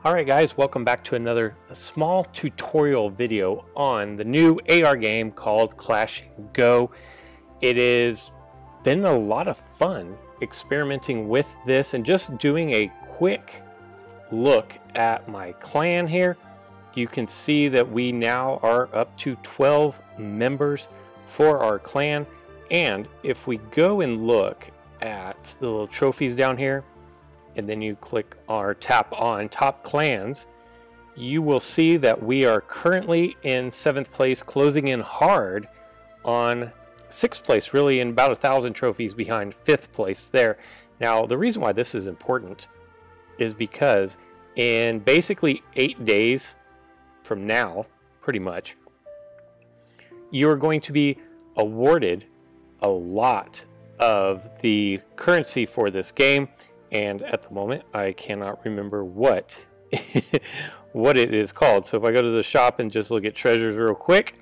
Alright guys, welcome back to another small tutorial video on the new AR game called Clash Go. It has been a lot of fun experimenting with this and just doing a quick look at my clan here. You can see that we now are up to 12 members for our clan, and if we go and look at the little trophies down here, and then you click or tap on top clans, you will see that we are currently in 7th place, closing in hard on 6th place, really in about 1,000 trophies behind 5th place there. Now, the reason why this is important is because in basically 8 days from now, pretty much, you're going to be awarded a lot of the currency for this game. And at the moment, I cannot remember what what it is called. So if I go to the shop and just look at treasures real quick,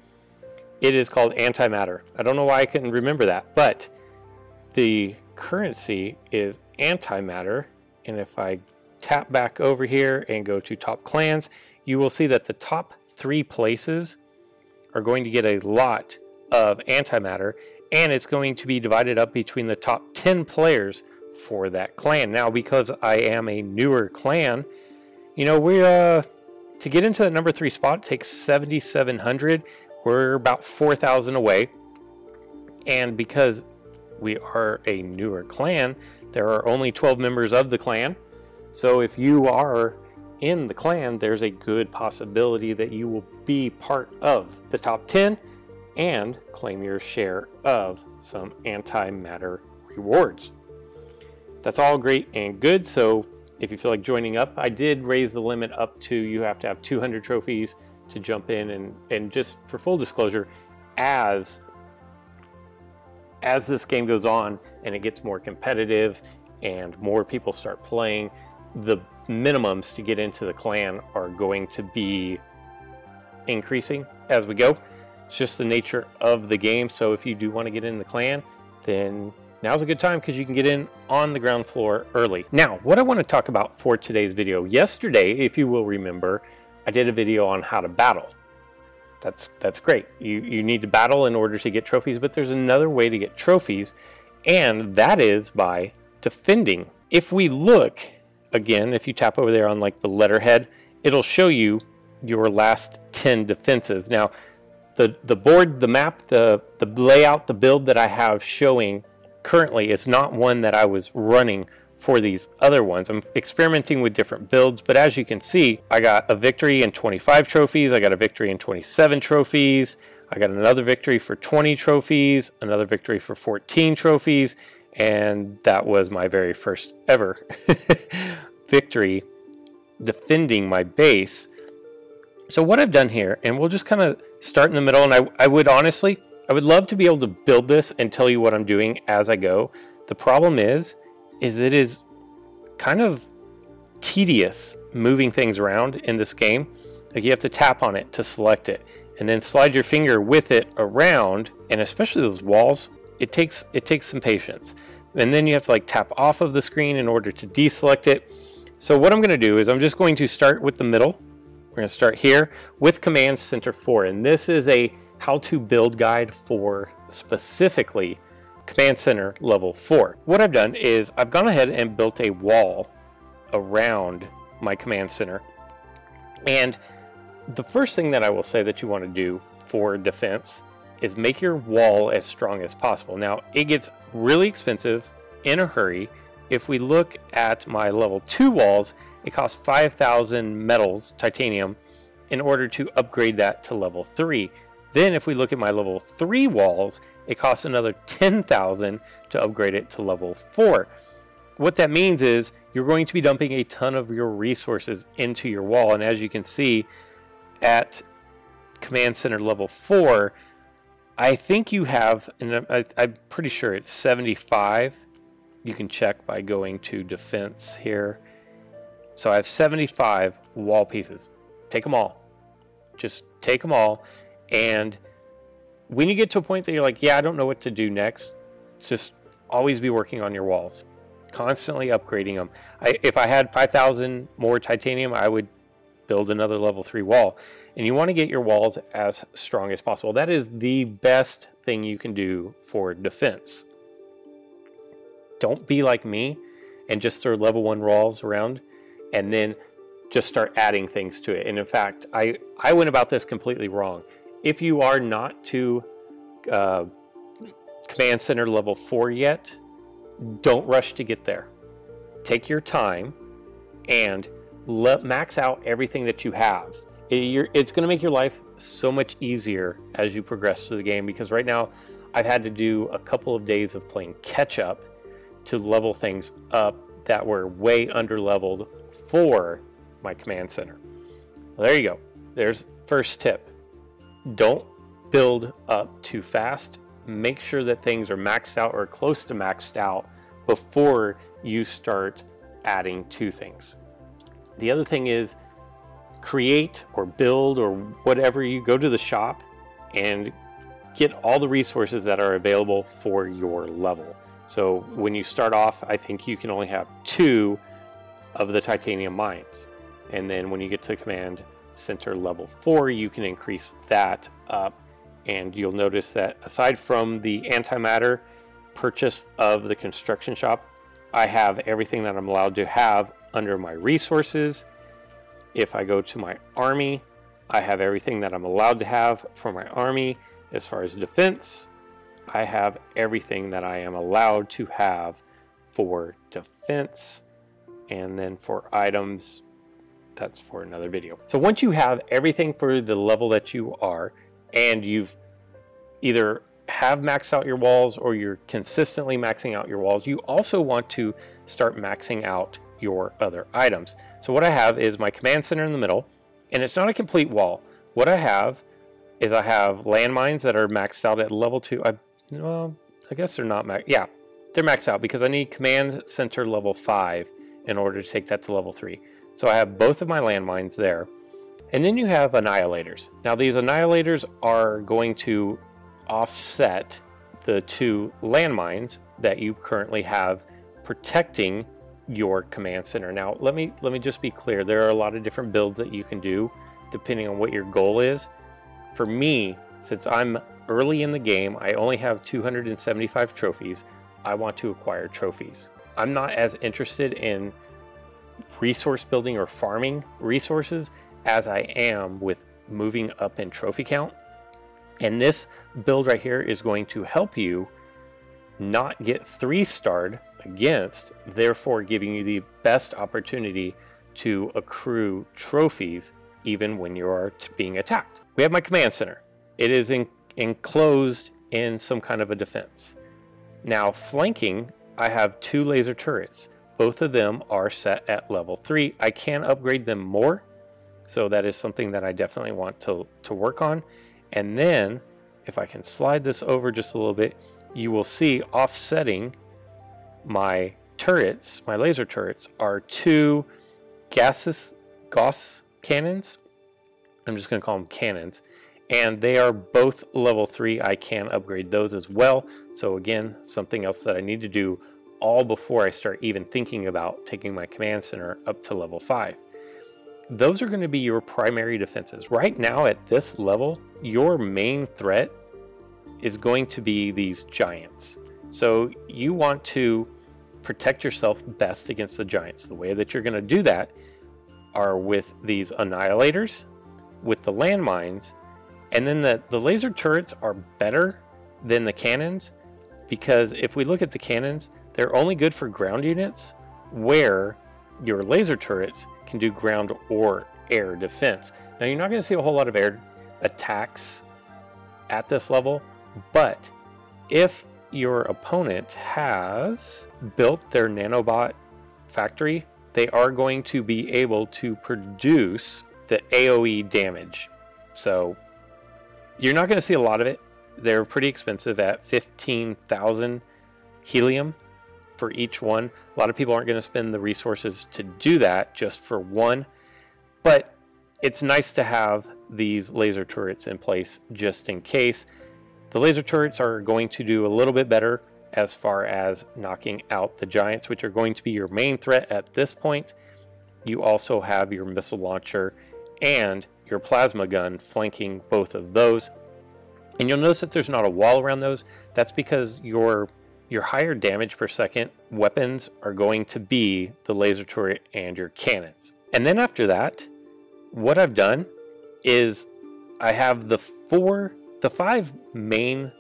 it is called antimatter. I don't know why I couldn't remember that, but the currency is antimatter. And if I tap back over here and go to top clans, you will see that the top 3 places are going to get a lot of antimatter, and it's going to be divided up between the top 10 players for that clan. Now, because I am a newer clan, you know, we're to get into the number 3 spot takes 7,700. We're about 4,000 away, and because we are a newer clan, there are only 12 members of the clan. So if you are in the clan, there's a good possibility that you will be part of the top 10 and claim your share of some antimatter rewards. That's all great and good. So if you feel like joining up, I did raise the limit up to, you have to have 200 trophies to jump in, and just for full disclosure, as this game goes on and it gets more competitive and more people start playing, the minimums to get into the clan are going to be increasing as we go. It's just the nature of the game. So if you do want to get in the clan, then now's a good time because you can get in on the ground floor early. Now, what I want to talk about for today's video, yesterday, if you will remember, I did a video on how to battle. That's great. You need to battle in order to get trophies, but there's another way to get trophies, and that is by defending. If we look, again, if you tap over there on like the letterhead, it'll show you your last 10 defenses. Now, the board, the map, the layout, the build that I have showing currently is not one that I was running for these other ones. I'm experimenting with different builds, but as you can see, I got a victory in 25 trophies, I got a victory in 27 trophies, I got another victory for 20 trophies, another victory for 14 trophies, and that was my very first ever victory defending my base. So what I've done here, and we'll just kind of start in the middle, and I would honestly, I would love to be able to build this and tell you what I'm doing as I go. The problem is it is kind of tedious moving things around in this game. Like, you have to tap on it to select it and then slide your finger with it around, and especially those walls, it takes some patience. And then you have to like tap off of the screen in order to deselect it. So what I'm going to do is I'm just going to start with the middle. We're going to start here with Command Center 4, and this is a how to build guide for specifically Command Center level 4. What I've done is I've gone ahead and built a wall around my Command Center. And the first thing that I will say that you want to do for defense is make your wall as strong as possible. Now, it gets really expensive in a hurry. If we look at my level 2 walls, it costs 5,000 metals, titanium, in order to upgrade that to level 3. Then if we look at my level 3 walls, it costs another 10,000 to upgrade it to level 4. What that means is you're going to be dumping a ton of your resources into your wall. And as you can see at Command Center level 4, I think you have, and I'm pretty sure it's 75. You can check by going to defense here. So I have 75 wall pieces. Take them all. Just take them all. And when you get to a point that you're like, yeah, I don't know what to do next, just always be working on your walls. constantly upgrading them. If I had 5,000 more titanium, I would build another level 3 wall. And you want to get your walls as strong as possible. That is the best thing you can do for defense. Don't be like me and just throw level 1 walls around and then just start adding things to it. And in fact, I went about this completely wrong. If you are not to Command Center level 4 yet, don't rush to get there. Take your time and max out everything that you have. It's going to make your life so much easier as you progress through the game, because right now I've had to do a couple of days of playing catch up to level things up that were way under leveled for my Command Center. Well, there you go. There's first tip. Don't build up too fast. Make sure that things are maxed out or close to maxed out before you start adding to things. The other thing is create or build or whatever. You go to the shop and get all the resources that are available for your level. So when you start off, I think you can only have 2 of the titanium mines. And then when you get to Command Center level 4, you can increase that up. And you'll notice that aside from the antimatter purchase of the construction shop, I have everything that I'm allowed to have under my resources. If I go to my army, I have everything that I'm allowed to have for my army. As far as defense, I have everything that I am allowed to have for defense. And then for items, that's for another video. So once you have everything for the level that you are, and you've either have maxed out your walls or you're consistently maxing out your walls, you also want to start maxing out your other items. So what I have is my Command Center in the middle, and it's not a complete wall. What I have is I have landmines that are maxed out at level 2. Well, I guess they're not maxed. Yeah, they're maxed out because I need Command Center level 5 in order to take that to level 3. So I have both of my landmines there. And then you have annihilators. Now these annihilators are going to offset the 2 landmines that you currently have protecting your Command Center. Now let me just be clear. There are a lot of different builds that you can do depending on what your goal is. For me, since I'm early in the game, I only have 275 trophies. I want to acquire trophies. I'm not as interested in resource building or farming resources as I am with moving up in trophy count. And this build right here is going to help you not get 3-starred against, therefore giving you the best opportunity to accrue trophies even when you are being attacked. We have my Command Center. It is enclosed in some kind of a defense. Now flanking, I have 2 laser turrets. Both of them are set at level 3. I can upgrade them more, so that is something that I definitely want to work on. And then if I can slide this over just a little bit, you will see offsetting my turrets, my laser turrets, are 2 Gauss cannons. I'm just going to call them cannons. And they are both level 3. I can upgrade those as well. So again, something else that I need to do all before I start even thinking about taking my Command Center up to level 5. Those are going to be your primary defenses. Right now at this level, your main threat is going to be these giants. So you want to protect yourself best against the giants. The way that you're going to do that are with these annihilators, with the landmines, and then the laser turrets are better than the cannons, because if we look at the cannons, they're only good for ground units, where your laser turrets can do ground or air defense. Now you're not going to see a whole lot of air attacks at this level, but if your opponent has built their nanobot factory, they are going to be able to produce the AoE damage. So you're not going to see a lot of it. They're pretty expensive at 15,000 helium for each one. A lot of people aren't going to spend the resources to do that just for one, but it's nice to have these laser turrets in place just in case. The laser turrets are going to do a little bit better as far as knocking out the giants, which are going to be your main threat at this point. You also have your missile launcher and your plasma gun flanking both of those. And you'll notice that there's not a wall around those. That's because your higher damage per second weapons are going to be the laser turret and your cannons. And then after that, what I've done is I have the 5 main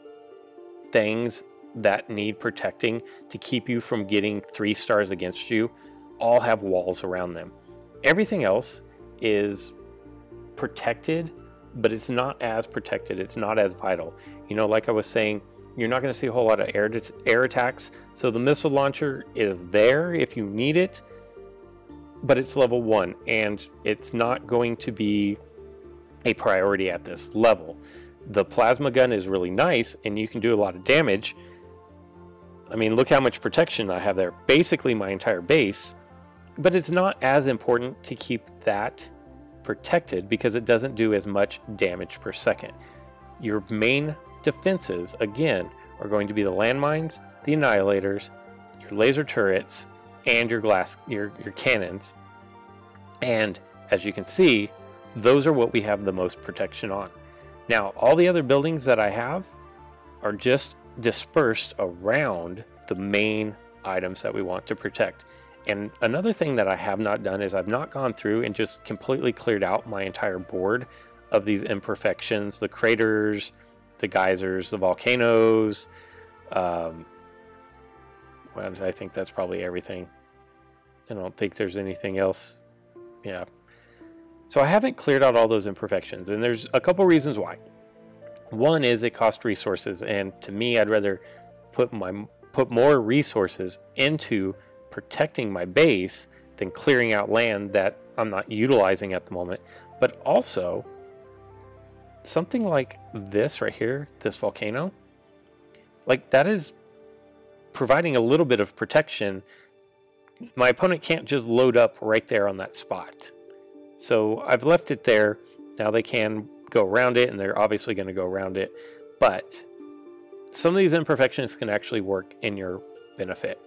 things that need protecting to keep you from getting 3 stars against you, all have walls around them. Everything else is protected, but it's not as protected, it's not as vital. You know, like I was saying, you're not going to see a whole lot of air attacks, so the missile launcher is there if you need it, but it's level 1, and it's not going to be a priority at this level. The plasma gun is really nice, and you can do a lot of damage. I mean, look how much protection I have there. Basically my entire base, but it's not as important to keep that protected because it doesn't do as much damage per second. Your main defenses, again, are going to be the landmines, the annihilators, your laser turrets, and your cannons. And as you can see, those are what we have the most protection on. Now, all the other buildings that I have are just dispersed around the main items that we want to protect. And another thing that I have not done is I've not gone through and just completely cleared out my entire board of these imperfections, the craters, the geysers, the volcanoes. Well, I think that's probably everything. I don't think there's anything else. Yeah. So I haven't cleared out all those imperfections, and there's a couple reasons why. One is it costs resources, and to me, I'd rather put more resources into protecting my base than clearing out land that I'm not utilizing at the moment. But also, something like this right here, this volcano, like that is providing a little bit of protection. My opponent can't just load up right there on that spot. So I've left it there. Now they can go around it, and they're obviously going to go around it. But some of these imperfections can actually work in your benefit.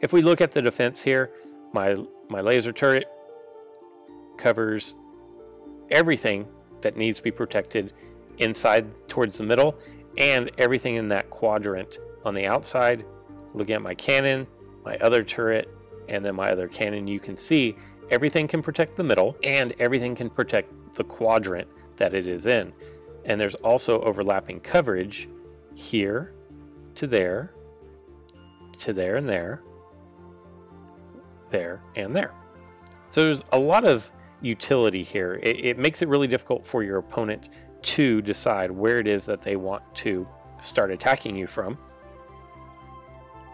If we look at the defense here, my laser turret covers everything that needs to be protected inside towards the middle, and everything in that quadrant on the outside. Looking at my cannon, my other turret, and then my other cannon, you can see everything can protect the middle, and everything can protect the quadrant that it is in. And there's also overlapping coverage here to there and there and there. So there's a lot of utility here. It makes it really difficult for your opponent to decide where it is that they want to start attacking you from.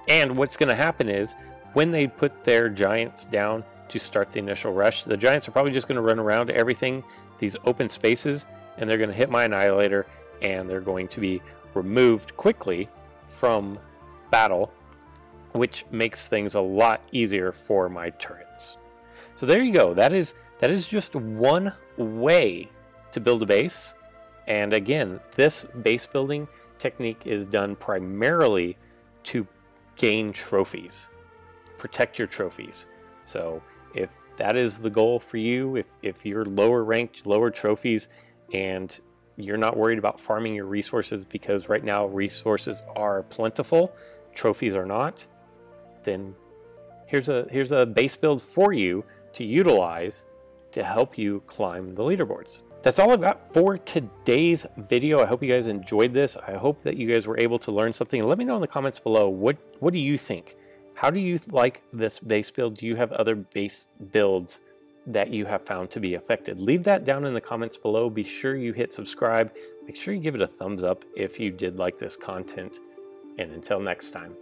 And what's going to happen is when they put their giants down to start the initial rush, the giants are probably just going to run around everything, these open spaces, and they're going to hit my annihilator, and they're going to be removed quickly from battle, which makes things a lot easier for my turrets. So there you go. That is just one way to build a base. And again, this base building technique is done primarily to gain trophies, protect your trophies. So if that is the goal for you, if you're lower ranked, lower trophies, and you're not worried about farming your resources because right now resources are plentiful, trophies are not, then here's a base build for you to utilize to help you climb the leaderboards. That's all I've got for today's video. I hope you guys enjoyed this. I hope that you guys were able to learn something. Let me know in the comments below, what do you think? How do you like this base build? Do you have other base builds that you have found to be effective? Leave that down in the comments below. Be sure you hit subscribe. Make sure you give it a thumbs up if you did like this content. And until next time.